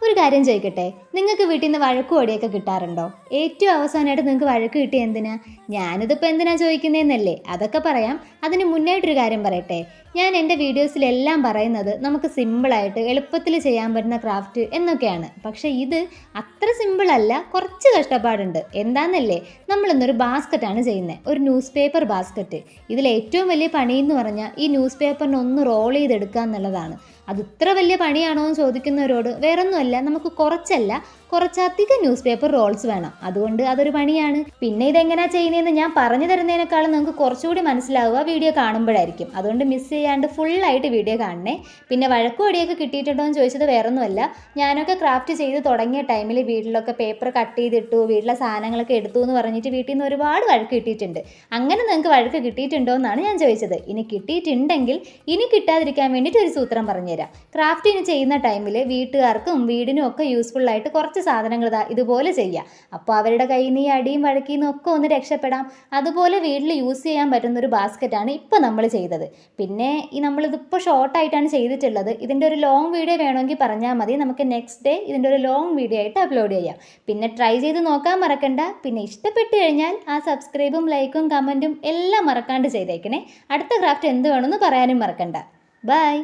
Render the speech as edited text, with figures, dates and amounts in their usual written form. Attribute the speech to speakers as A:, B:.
A: ഒരു കാര്യം ചോദിക്കട്ടെ, നിങ്ങൾക്ക് വീട്ടിൽ നിന്ന് വഴക്കും ഒടിയൊക്കെ കിട്ടാറുണ്ടോ? ഏറ്റവും അവസാനമായിട്ട് നിങ്ങൾക്ക് വഴക്ക് കിട്ടിയ എന്തിനാ? ഞാനിതിപ്പോൾ എന്തിനാ ചോദിക്കുന്നതെന്നല്ലേ? അതൊക്കെ പറയാം. അതിന് മുന്നായിട്ടൊരു കാര്യം പറയട്ടെ. ഞാൻ എൻ്റെ വീഡിയോസിലെല്ലാം പറയുന്നത് നമുക്ക് സിമ്പിളായിട്ട് എളുപ്പത്തിൽ ചെയ്യാൻ പറ്റുന്ന ക്രാഫ്റ്റ് എന്നൊക്കെയാണ്. പക്ഷേ ഇത് അത്ര സിമ്പിളല്ല, കുറച്ച് കഷ്ടപ്പാടുണ്ട്. എന്താണെന്നല്ലേ, നമ്മളിന്നൊരു ബാസ്ക്കറ്റാണ് ചെയ്യുന്നത്, ഒരു ന്യൂസ് പേപ്പർ ബാസ്ക്കറ്റ്. ഇതിൽ ഏറ്റവും വലിയ പണിയെന്ന് പറഞ്ഞാൽ ഈ ന്യൂസ് പേപ്പറിനെ ഒന്ന് റോൾ ചെയ്തെടുക്കുക എന്നുള്ളതാണ്. അത് ഇത്ര വലിയ പണിയാണോ എന്ന് ചോദിക്കുന്നവരോട് വേറൊന്നുമല്ല, നമുക്ക് കുറച്ചധികം ന്യൂസ് പേപ്പർ റോൾസ് വേണം. അതുകൊണ്ട് അതൊരു പണിയാണ്. പിന്നെ ഇതെങ്ങനെയാണ് ചെയ്യുന്നതെന്ന് ഞാൻ പറഞ്ഞു തരുന്നതിനേക്കാളും നമുക്ക് കുറച്ചുകൂടി മനസ്സിലാവുക വീഡിയോ കാണുമ്പോഴായിരിക്കും. അതുകൊണ്ട് മിസ് ചെയ്യാണ്ട് ഫുള്ളായിട്ട് വീഡിയോ കാണണേ. പിന്നെ വഴക്കും അടിയൊക്കെ കിട്ടിയിട്ടുണ്ടോ എന്ന് ചോദിച്ചത് വേറൊന്നുമല്ല, ഞാനൊക്കെ ക്രാഫ്റ്റ് ചെയ്ത് തുടങ്ങിയ ടൈമിൽ വീട്ടിലൊക്കെ പേപ്പർ കട്ട് ചെയ്തിട്ടു, വീട്ടിലെ സാധനങ്ങളൊക്കെ എടുത്തു എന്ന് പറഞ്ഞിട്ട് വീട്ടിൽ നിന്ന് ഒരുപാട് വഴക്ക് കിട്ടിയിട്ടുണ്ട്. അങ്ങനെ നിങ്ങൾക്ക് വഴക്ക് കിട്ടിയിട്ടുണ്ടോ എന്നാണ് ഞാൻ ചോദിച്ചത്. ഇനി കിട്ടിയിട്ടുണ്ടെങ്കിൽ ഇനി കിട്ടാതിരിക്കാൻ വേണ്ടിയിട്ട് ഒരു സൂത്രം പറഞ്ഞുതരാം. ക്രാഫ്റ്റിന് ചെയ്യുന്ന ടൈമിൽ വീട്ടുകാർക്കും വീടിനും ഒക്കെ യൂസ്ഫുള്ളായിട്ട് കുറച്ച് സാധനങ്ങൾ ഇതുപോലെ ചെയ്യാം. അപ്പോൾ അവരുടെ കയ്യിൽ നിന്ന് ഈ അടിയും വഴക്കിൽ നിന്നും ഒക്കെ ഒന്ന് രക്ഷപ്പെടാം. അതുപോലെ വീട്ടിൽ യൂസ് ചെയ്യാൻ പറ്റുന്ന ഒരു ബാസ്ക്കറ്റാണ് ഇപ്പോൾ നമ്മൾ ചെയ്തത്. പിന്നെ നമ്മളിതിപ്പോൾ ഷോർട്ടായിട്ടാണ് ചെയ്തിട്ടുള്ളത്. ഇതിൻ്റെ ഒരു ലോങ് വീഡിയോ വേണമെങ്കിൽ പറഞ്ഞാൽ മതി, നമുക്ക് നെക്സ്റ്റ് ഡേ ഇതിൻ്റെ ഒരു ലോങ് വീഡിയോ ആയിട്ട് അപ്ലോഡ് ചെയ്യാം. പിന്നെ ട്രൈ ചെയ്ത് നോക്കാൻ മറക്കണ്ട. പിന്നെ ഇഷ്ടപ്പെട്ട് കഴിഞ്ഞാൽ ആ സബ്സ്ക്രൈബും ലൈക്കും കമൻറ്റും എല്ലാം മറക്കാണ്ട് ചെയ്തേക്കണേ. അടുത്ത ക്രാഫ്റ്റ് എന്ത് വേണമെന്ന് പറയാനും മറക്കണ്ട. ബൈ.